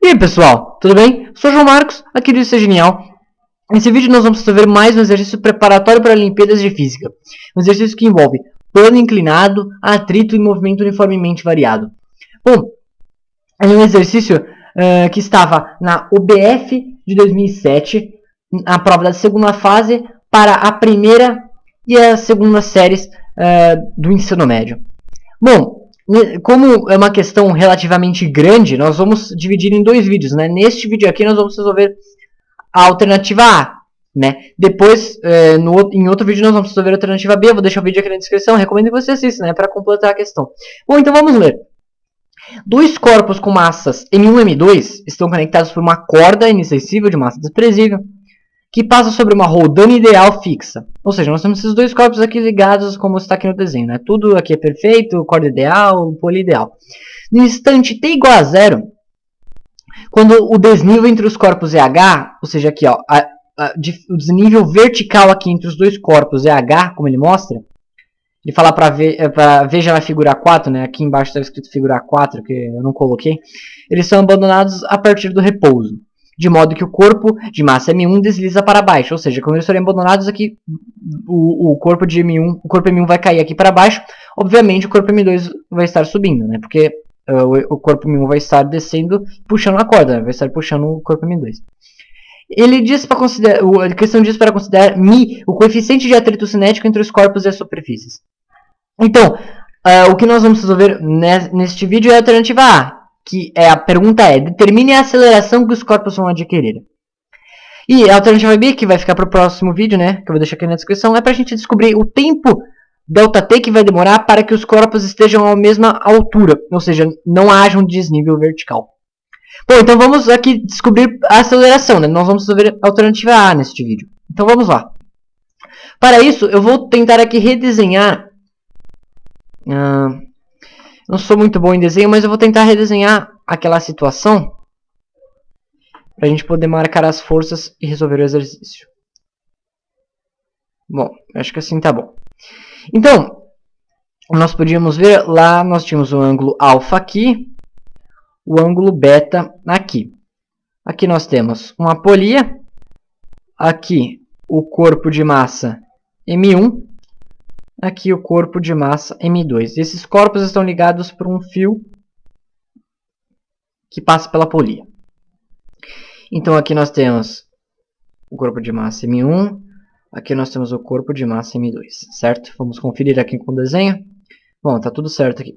E aí pessoal, tudo bem? Sou o João Marcos, aqui do Isso é Genial. Nesse vídeo nós vamos resolver mais um exercício preparatório para Olimpíadas de Física. Um exercício que envolve plano inclinado, atrito e movimento uniformemente variado. Bom, é um exercício que estava na UBF de 2007, na prova da segunda fase para a primeira e a segunda séries do ensino médio. Bom, como é uma questão relativamente grande, nós vamos dividir em dois vídeos, né? Neste vídeo aqui nós vamos resolver a alternativa A, né? Depois, em outro vídeo nós vamos resolver a alternativa B. Eu vou deixar o vídeo aqui na descrição, recomendo que você assista, né? Para completar a questão. Bom, então vamos ler. Dois corpos com massas M1 e M2 estão conectados por uma corda inacessível de massa desprezível que passa sobre uma roldana ideal fixa. Ou seja, nós temos esses dois corpos aqui ligados como está aqui no desenho, né? Tudo aqui é perfeito, corda ideal, polo ideal. No instante t igual a 0, quando o desnível entre os corpos é h, ou seja, aqui ó, o desnível vertical aqui entre os dois corpos é h, como ele mostra. Ele fala para ver já na figura 4, né? Aqui embaixo está escrito figura 4, que eu não coloquei. Eles são abandonados a partir do repouso, de modo que o corpo de massa M1 desliza para baixo, ou seja, quando eles forem abandonados aqui, o corpo de M1, o corpo M1 vai cair aqui para baixo, obviamente o corpo M2 vai estar subindo, né? Porque o corpo M1 vai estar descendo, puxando a corda, né? Vai estar puxando o corpo M2. Ele diz para considerar, a questão diz para considerar μ, o coeficiente de atrito cinético entre os corpos e as superfícies. Então, o que nós vamos resolver neste vídeo é a alternativa A, que a pergunta é: determine a aceleração que os corpos vão adquirir. E a alternativa B, que vai ficar para o próximo vídeo, né, que eu vou deixar aqui na descrição, é para a gente descobrir o tempo ΔT que vai demorar para que os corpos estejam à mesma altura, ou seja, não haja um desnível vertical. Bom, então vamos aqui descobrir a aceleração, né? Nós vamos resolver a alternativa A neste vídeo. Então vamos lá. Para isso, eu vou tentar aqui redesenhar. Não sou muito bom em desenho, mas eu vou tentar redesenhar aquela situação para a gente poder marcar as forças e resolver o exercício. Bom, acho que assim tá bom. Então, nós podíamos ver lá, nós tínhamos o ângulo alfa aqui, o ângulo beta aqui. Aqui nós temos uma apolia, aqui o corpo de massa M1, aqui o corpo de massa M2. Esses corpos estão ligados por um fio que passa pela polia. Então aqui nós temos o corpo de massa M1, aqui nós temos o corpo de massa M2, certo? Vamos conferir aqui com o desenho. Bom, tá tudo certo aqui.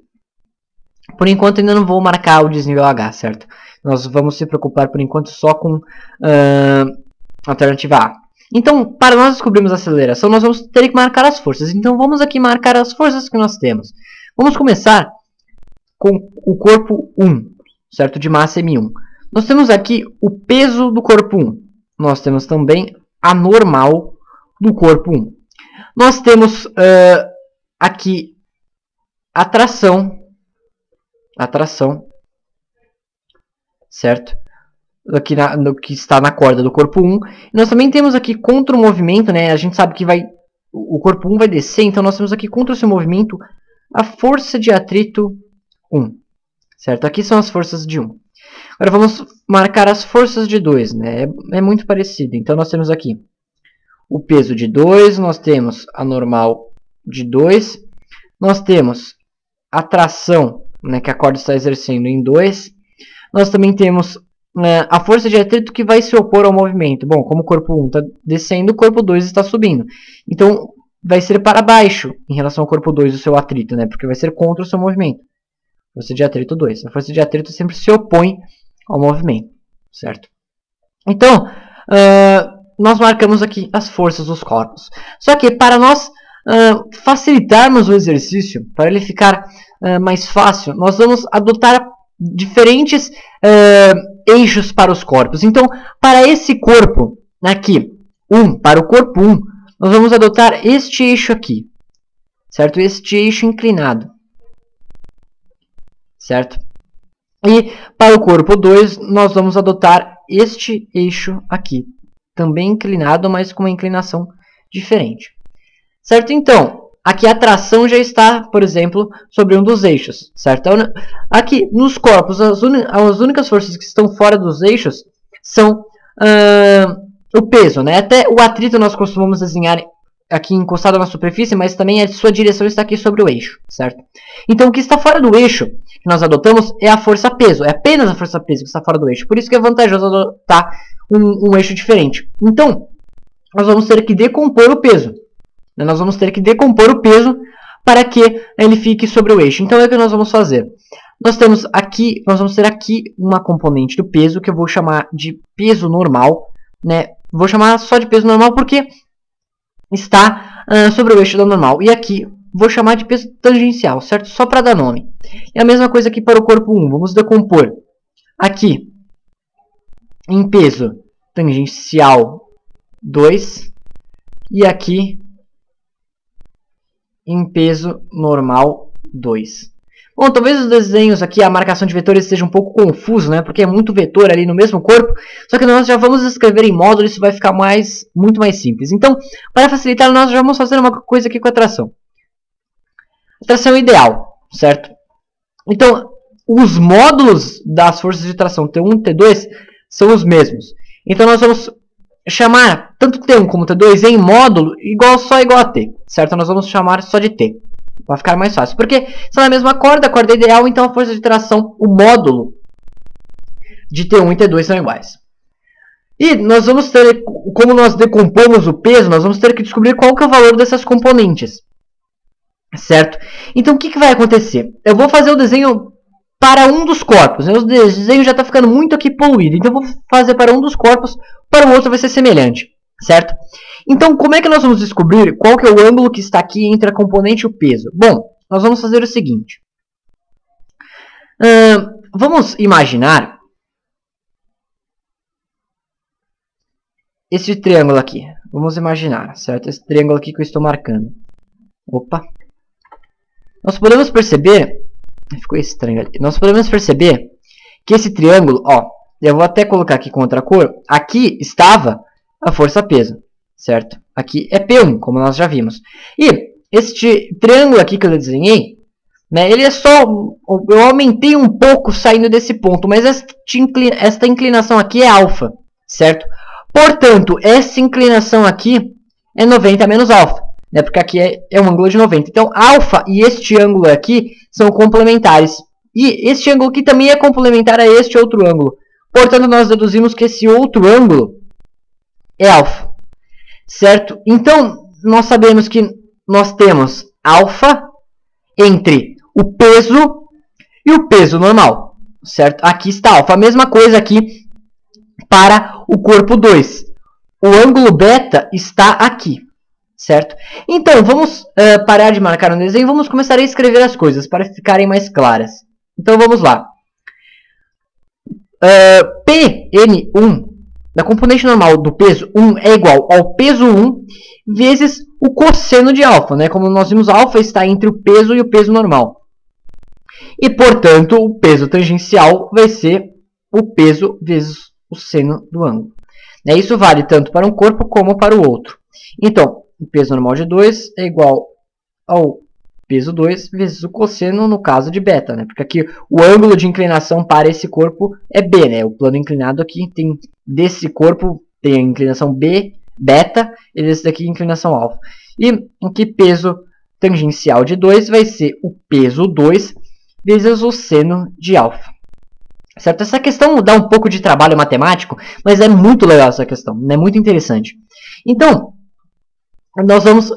Por enquanto ainda não vou marcar o desnível H, certo? Nós vamos se preocupar por enquanto só com a alternativa A. Então, para nós descobrirmos a aceleração, nós vamos ter que marcar as forças. Então, vamos aqui marcar as forças que nós temos. Vamos começar com o corpo 1, certo? De massa M1. Nós temos aqui o peso do corpo 1. Nós temos também a normal do corpo 1. Nós temos aqui a tração, certo? Aqui no que está na corda do corpo 1. E nós também temos aqui contra o movimento, né? A gente sabe que o corpo 1 vai descer, então nós temos aqui contra o seu movimento a força de atrito 1, certo? Aqui são as forças de 1. Agora vamos marcar as forças de 2, né? É muito parecido. Então nós temos aqui o peso de 2, nós temos a normal de 2, nós temos a tração, né, que a corda está exercendo em 2. Nós também temos a força de atrito que vai se opor ao movimento. Bom, como o corpo 1 está descendo, o corpo 2 está subindo. Então, vai ser para baixo em relação ao corpo 2 o seu atrito, né? Porque vai ser contra o seu movimento. Força de atrito 2. A força de atrito sempre se opõe ao movimento, certo? Então, nós marcamos aqui as forças dos corpos. Só que para nós facilitarmos o exercício, para ele ficar mais fácil, nós vamos adotar diferentes eixos para os corpos. Então, para esse corpo aqui, para o corpo 1, nós vamos adotar este eixo aqui, certo? Este eixo inclinado, certo? E para o corpo 2, nós vamos adotar este eixo aqui, também inclinado, mas com uma inclinação diferente, certo? Então, aqui a tração já está, por exemplo, sobre um dos eixos, certo? Então, aqui nos corpos, as únicas forças que estão fora dos eixos são o peso, né? Até o atrito nós costumamos desenhar aqui encostado na superfície, mas também a sua direção está aqui sobre o eixo, certo? Então o que está fora do eixo que nós adotamos é a força peso, é apenas a força peso que está fora do eixo, por isso que é vantajoso adotar um eixo diferente. Então nós vamos ter que decompor o peso, né? Nós vamos ter que decompor o peso para que ele fique sobre o eixo. Então é o que nós vamos fazer. Nós vamos ter aqui uma componente do peso que eu vou chamar de peso normal, né? Vou chamar só de peso normal porque está sobre o eixo da normal. E aqui vou chamar de peso tangencial, certo? Só para dar nome. E a mesma coisa aqui para o corpo 1. Vamos decompor aqui em peso tangencial 2 e aqui em peso normal 2. Bom, talvez os desenhos aqui, a marcação de vetores esteja um pouco confuso, né? Porque é muito vetor ali no mesmo corpo. Só que nós já vamos escrever em módulo, isso vai ficar muito mais simples. Então, para facilitar, nós já vamos fazer uma coisa aqui com a tração. A tração ideal, certo? Então, os módulos das forças de tração T1 e T2 são os mesmos. Então, nós vamos chamar tanto T1 como T2 em módulo igual a T, certo? Nós vamos chamar só de T. Vai ficar mais fácil, porque são na mesma corda, a corda é ideal, então a força de tração, o módulo de T1 e T2 são iguais. E nós vamos ter, como nós decompomos o peso, nós vamos ter que descobrir qual que é o valor dessas componentes, certo? Então o que vai acontecer? Eu vou fazer o desenho para um dos corpos, o desenho já está ficando muito aqui poluído, então eu vou fazer para um dos corpos, para o outro vai ser semelhante, certo? Então, como é que nós vamos descobrir qual que é o ângulo que está aqui entre a componente e o peso? Bom, nós vamos fazer o seguinte. Vamos imaginar esse triângulo aqui. Vamos imaginar, certo? Esse triângulo aqui que eu estou marcando. Opa! Nós podemos perceber... Ficou estranho ali. Nós podemos perceber que esse triângulo, ó... Eu vou até colocar aqui com outra cor. Aqui estava a força-peso. Certo? Aqui é P1, como nós já vimos. E este triângulo aqui que eu desenhei, né, ele é só... Eu aumentei um pouco saindo desse ponto, mas esta inclinação aqui é alfa, certo? Portanto, essa inclinação aqui é 90 menos alfa, né, porque aqui é um ângulo de 90. Então, alfa e este ângulo aqui são complementares. E este ângulo aqui também é complementar a este outro ângulo. Portanto, nós deduzimos que esse outro ângulo é alfa. Certo? Então, nós sabemos que nós temos alfa entre o peso e o peso normal. Certo? Aqui está alfa. A mesma coisa aqui para o corpo 2. O ângulo beta está aqui. Certo? Então, vamos parar de marcar no desenho e vamos começar a escrever as coisas para ficarem mais claras. Então, vamos lá. Pn1... da componente normal do peso 1 é igual ao peso 1 vezes o cosseno de alfa, né? Como nós vimos, alfa está entre o peso e o peso normal. E, portanto, o peso tangencial vai ser o peso vezes o seno do ângulo. Isso vale tanto para um corpo como para o outro. Então, o peso normal de 2 é igual ao peso 2 vezes o cosseno no caso de beta, né? Porque aqui o ângulo de inclinação para esse corpo é B, né? O plano inclinado aqui tem desse corpo tem a inclinação B, beta, e desse daqui a inclinação alfa. E aqui peso tangencial de 2 vai ser o peso 2 vezes o seno de alfa. Certo? Essa questão dá um pouco de trabalho matemático, mas é muito legal essa questão, é muito interessante. Então, nós vamos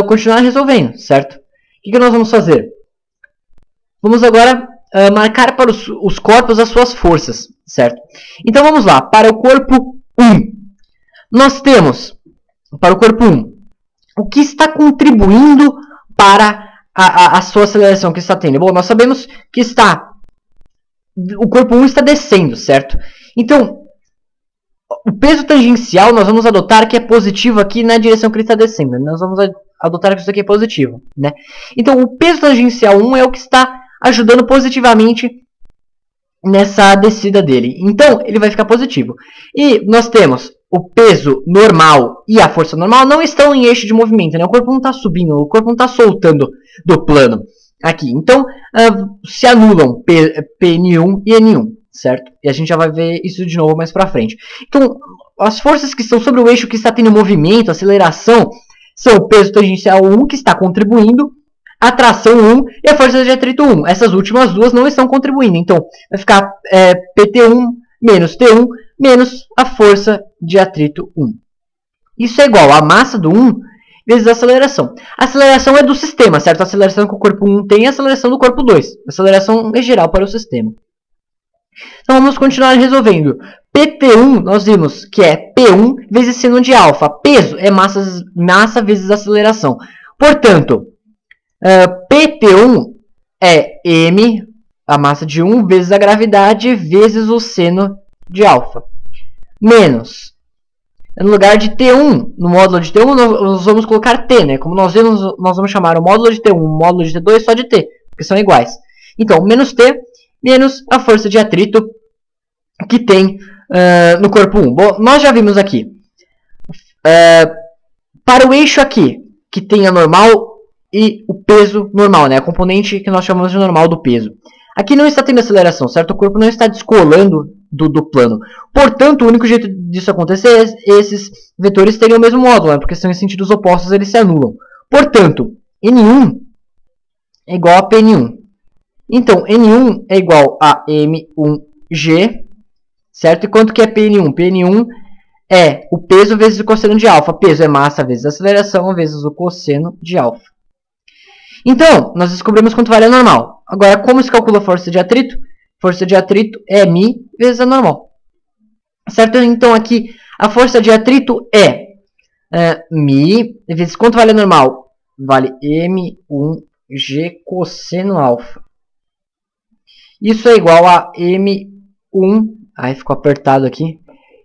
continuar resolvendo, certo? O que nós vamos fazer? Vamos agora marcar para os corpos as suas forças, certo? Então vamos lá, para o corpo 1. Nós temos, para o corpo 1, o que está contribuindo para a sua aceleração que está tendo? Bom, nós sabemos que o corpo 1 está descendo, certo? Então, o peso tangencial nós vamos adotar que é positivo aqui na direção que ele está descendo. Nós vamos adotar que isso aqui é positivo, né? Então, o peso tangencial 1 é o que está ajudando positivamente nessa descida dele. Então, ele vai ficar positivo. E nós temos o peso normal e a força normal não estão em eixo de movimento, né? O corpo não está subindo, o corpo não está soltando do plano aqui. Então, se anulam Pn1 e N1, certo? E a gente já vai ver isso de novo mais para frente. Então, as forças que estão sobre o eixo que está tendo movimento, aceleração, são o peso tangencial 1, que está contribuindo, a tração 1 e a força de atrito 1. Essas últimas duas não estão contribuindo. Então, vai ficar PT1 menos T1 menos a força de atrito 1. Isso é igual a massa do 1 vezes a aceleração. A aceleração é do sistema, certo? A aceleração que o corpo 1 tem é a aceleração do corpo 2. A aceleração é geral para o sistema. Então, vamos continuar resolvendo. PT1, nós vimos que é P1 vezes seno de alfa. Peso é massa vezes aceleração. Portanto, PT1 é M, a massa de 1, vezes a gravidade, vezes o seno de alfa. Menos, no lugar de T1, no módulo de T1, nós vamos colocar T, né? Como nós vimos, nós vamos chamar o módulo de T1 e o módulo de T2 só de T, porque são iguais. Então, menos T, menos a força de atrito que tem no corpo 1. Bom, nós já vimos aqui. Para o eixo aqui, que tem a normal e o peso normal, né? A componente que nós chamamos de normal do peso. Aqui não está tendo aceleração, certo? O corpo não está descolando do plano. Portanto, o único jeito disso acontecer é esses vetores terem o mesmo módulo, né? Porque são em sentidos opostos, eles se anulam. Portanto, N1 é igual a Pn1. Então, N1 é igual a M1G, certo? E quanto que é Pn1? Pn1 é o peso vezes o cosseno de alfa. Peso é massa vezes aceleração vezes o cosseno de alfa. Então, nós descobrimos quanto vale a normal. Agora, como se calcula a força de atrito? Força de atrito é μ vezes a normal. Certo? Então, aqui, a força de atrito é μ vezes quanto vale a normal? Vale M1G cosseno alfa. Isso é igual a M1... Ai, ficou apertado aqui.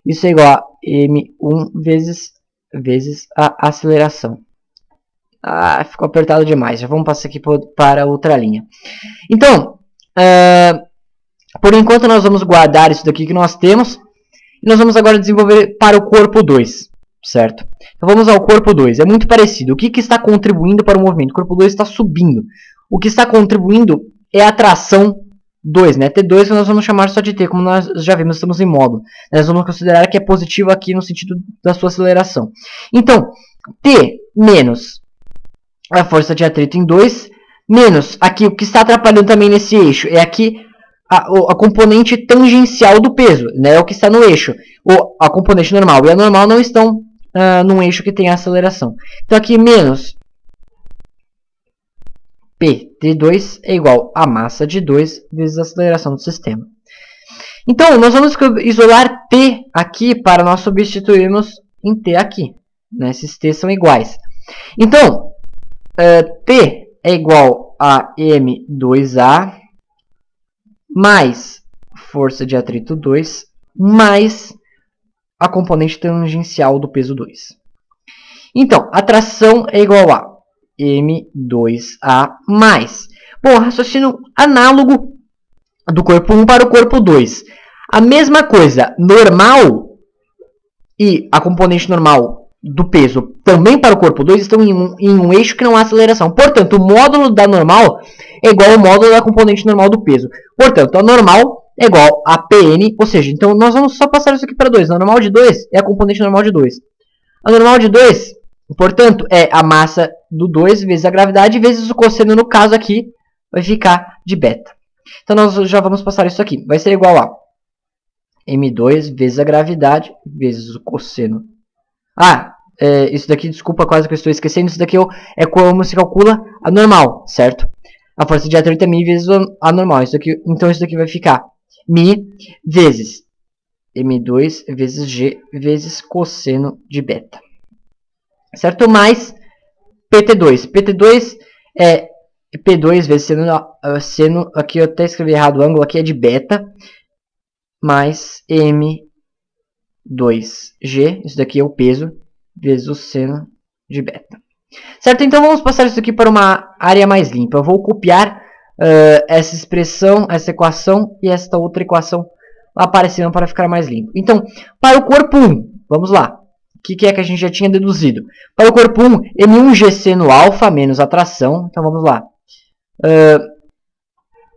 Isso é igual a M1 vezes a aceleração. Ah, ficou apertado demais. Já vamos passar aqui para outra linha. Então, por enquanto nós vamos guardar isso daqui que nós temos. E nós vamos agora desenvolver para o corpo 2, certo? Então vamos ao corpo 2. É muito parecido. O que está contribuindo para o movimento? O corpo 2 está subindo. O que está contribuindo é a tração 2, né? T2 nós vamos chamar só de T, como nós já vimos, estamos em módulo. Nós vamos considerar que é positivo aqui no sentido da sua aceleração. Então, T menos a força de atrito em 2, menos aqui o que está atrapalhando também nesse eixo, é aqui a componente tangencial do peso, né? É o que está no eixo. A componente normal e a normal não estão num eixo que tem aceleração. Então aqui menos PT2 é igual a massa de 2 vezes a aceleração do sistema. Então, nós vamos isolar T aqui para nós substituirmos em T aqui. Né? Esses T são iguais. Então, T é igual a M2A mais força de atrito 2 mais a componente tangencial do peso 2. Então, a tração é igual a M2A mais. Bom, raciocínio análogo do corpo 1 para o corpo 2. A mesma coisa, normal e a componente normal do peso também para o corpo 2 estão em um eixo que não há aceleração. Portanto, o módulo da normal é igual ao módulo da componente normal do peso. Portanto, a normal é igual a Pn, ou seja, então nós vamos só passar isso aqui para 2. A normal de 2 é a componente normal de 2. A normal de 2, portanto, é a massa do 2 vezes a gravidade vezes o cosseno, no caso aqui, vai ficar de beta. Então, nós já vamos passar isso aqui. Vai ser igual a M2 vezes a gravidade vezes o cosseno. Isso daqui, desculpa, quase que eu estou esquecendo. Isso daqui é como se calcula a normal, certo? A força de atrito é μ vezes a normal. Então, isso daqui vai ficar μ vezes M2 vezes G vezes cosseno de beta. Certo? Mais PT2. PT2 é P2 vezes seno, aqui eu até escrevi errado o ângulo, aqui é de beta, mais M2G, isso daqui é o peso, vezes o seno de beta. Certo? Então vamos passar isso aqui para uma área mais limpa. Eu vou copiar essa expressão, essa equação e esta outra equação lá para cima para ficar mais limpo. Então, para o corpo 1, Vamos lá. O que é que a gente já tinha deduzido? Para o corpo 1, M1G seno alfa menos atração. Então vamos lá.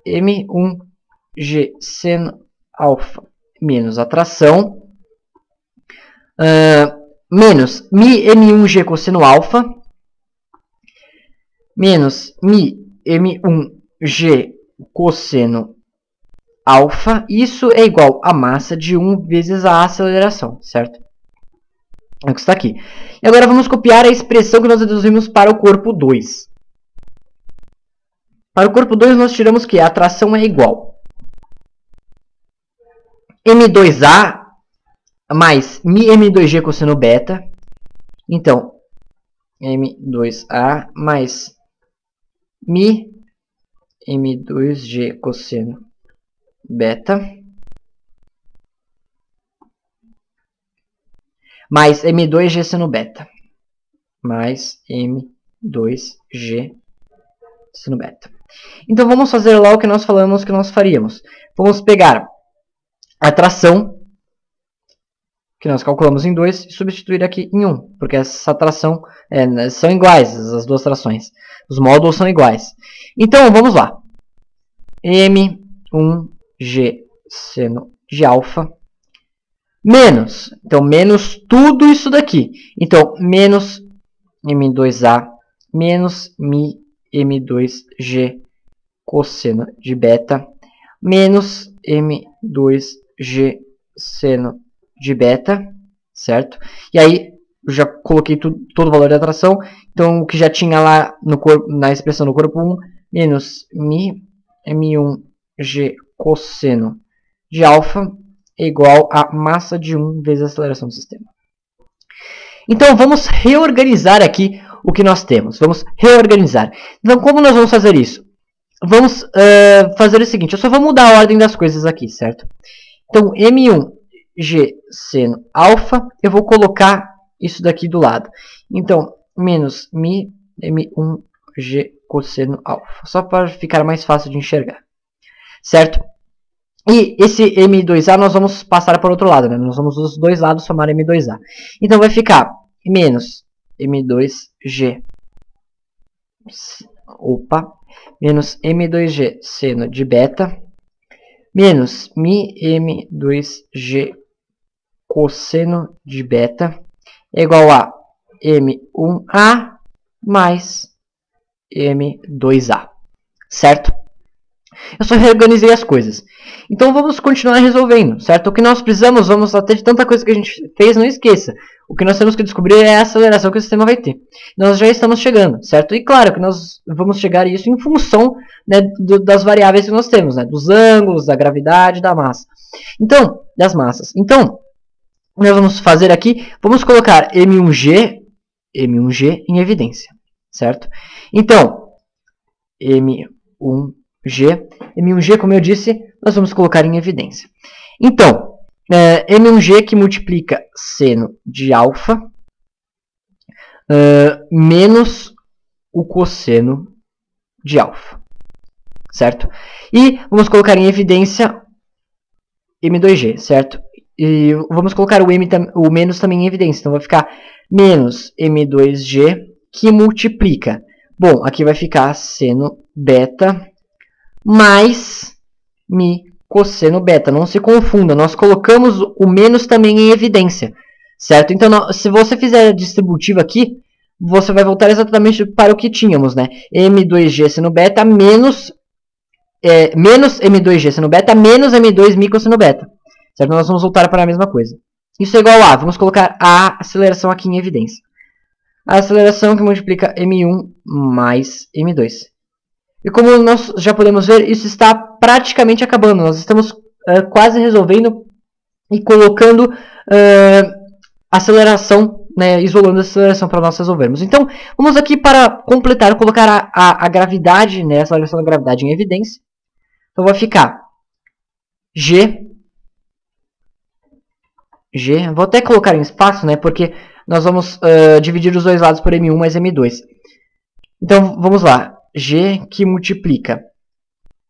M1G seno alfa menos atração. Menos mi M1G cosseno alfa. Menos mi M1G cosseno alfa. Isso é igual a massa de 1 vezes a aceleração, certo? É o que está aqui. E agora vamos copiar a expressão que nós deduzimos para o corpo 2. Para o corpo 2 nós tiramos que a atração é igual M2A mais mi M2G cosseno beta. Então, M2A mais mi M2G cosseno beta mais M2G seno beta mais M2G seno beta. Então vamos fazer lá o que nós falamos que nós faríamos. Vamos pegar a atração que nós calculamos em 2 e substituir aqui em 1, porque essa atração são iguais, as duas trações. Os módulos são iguais. Então vamos lá. M1G seno de alfa menos, então menos tudo isso daqui. Então menos M2A menos mi M2G cosseno de beta menos M2G seno de beta, certo? E aí eu já coloquei todo o valor da atração. Então o que já tinha lá no corpo, na expressão do corpo 1 menos mi M1G cosseno de alfa é igual a massa de 1 vezes a aceleração do sistema. Então vamos reorganizar aqui o que nós temos. Vamos reorganizar. Então como nós vamos fazer isso? Vamos fazer o seguinte. Eu só vou mudar a ordem das coisas aqui, certo? Então M1G seno alfa, eu vou colocar isso daqui do lado. Então menos mi M1G cosseno alfa. Só para ficar mais fácil de enxergar. Certo? E esse M2A nós vamos passar para o outro lado, né? Nós vamos dos dois lados somar M2A. Então vai ficar menos M2G menos M2G seno de beta menos mi M2G cosseno de beta é igual a M1A mais M2A. Certo? Eu só reorganizei as coisas. Então vamos continuar resolvendo, certo? O que nós precisamos, vamos até de tanta coisa que a gente fez, não esqueça. O que nós temos que descobrir é a aceleração que o sistema vai ter. Nós já estamos chegando, certo? E claro que nós vamos chegar a isso em função, né, das variáveis que nós temos, né? Dos ângulos, da gravidade, da massa. Então, das massas. Então, nós vamos fazer aqui, vamos colocar M1G em evidência, certo? Então, M1G, como eu disse, nós vamos colocar em evidência. Então, M1G que multiplica seno de alfa menos o cosseno de alfa, certo? E vamos colocar em evidência M2G, certo? E vamos colocar o menos também em evidência. Então vai ficar menos M2G que multiplica. Bom, aqui vai ficar seno beta mais mi cosseno beta. Não se confunda, nós colocamos o menos também em evidência, certo? Então, se você fizer a distributiva aqui, você vai voltar exatamente para o que tínhamos, né? M2G seno beta menos M2G seno beta menos M2 mi cosseno beta, certo? Nós vamos voltar para a mesma coisa. Isso é igual a, vamos colocar a aceleração aqui em evidência. A aceleração que multiplica M1 mais M2. E como nós já podemos ver, isso está praticamente acabando. Nós estamos quase resolvendo e colocando aceleração, né, isolando a aceleração para nós resolvermos. Então, vamos aqui para completar, colocar a gravidade, né, a aceleração da gravidade em evidência. Então, vai ficar G. Vou até colocar em espaço, né, porque nós vamos dividir os dois lados por M1 mais M2. Então, vamos lá. G que multiplica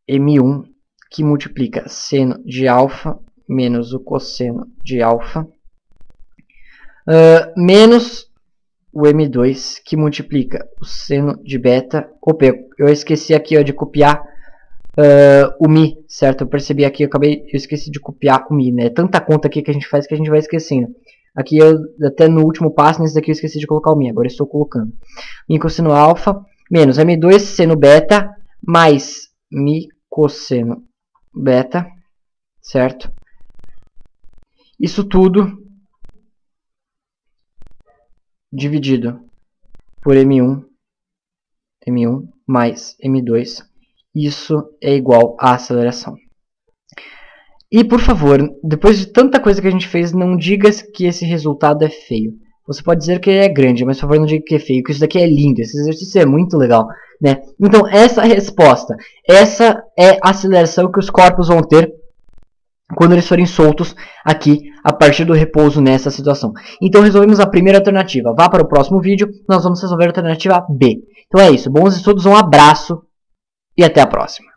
M1 que multiplica seno de alfa menos o cosseno de alfa menos o M2, que multiplica o seno de beta. Opa, eu esqueci aqui, ó, de copiar o Mi, certo? Eu percebi aqui, eu esqueci de copiar o Mi, né? Tanta conta aqui que a gente faz que a gente vai esquecendo. Aqui eu, até no último passo, nesse daqui eu esqueci de colocar o Mi, agora eu estou colocando. Mi cosseno alfa, menos M2 seno beta, mais Mi cosseno beta, certo? Isso tudo dividido por M1 mais M2. Isso é igual à aceleração. E por favor, depois de tanta coisa que a gente fez, não diga que esse resultado é feio. Você pode dizer que ele é grande, mas por favor não diga que é feio, que isso daqui é lindo, esse exercício é muito legal, né? Então essa é a resposta. Essa é a aceleração que os corpos vão ter quando eles forem soltos aqui a partir do repouso nessa situação. Então resolvemos a primeira alternativa. Vá para o próximo vídeo, nós vamos resolver a alternativa B. Então é isso, bons estudos, um abraço e até a próxima.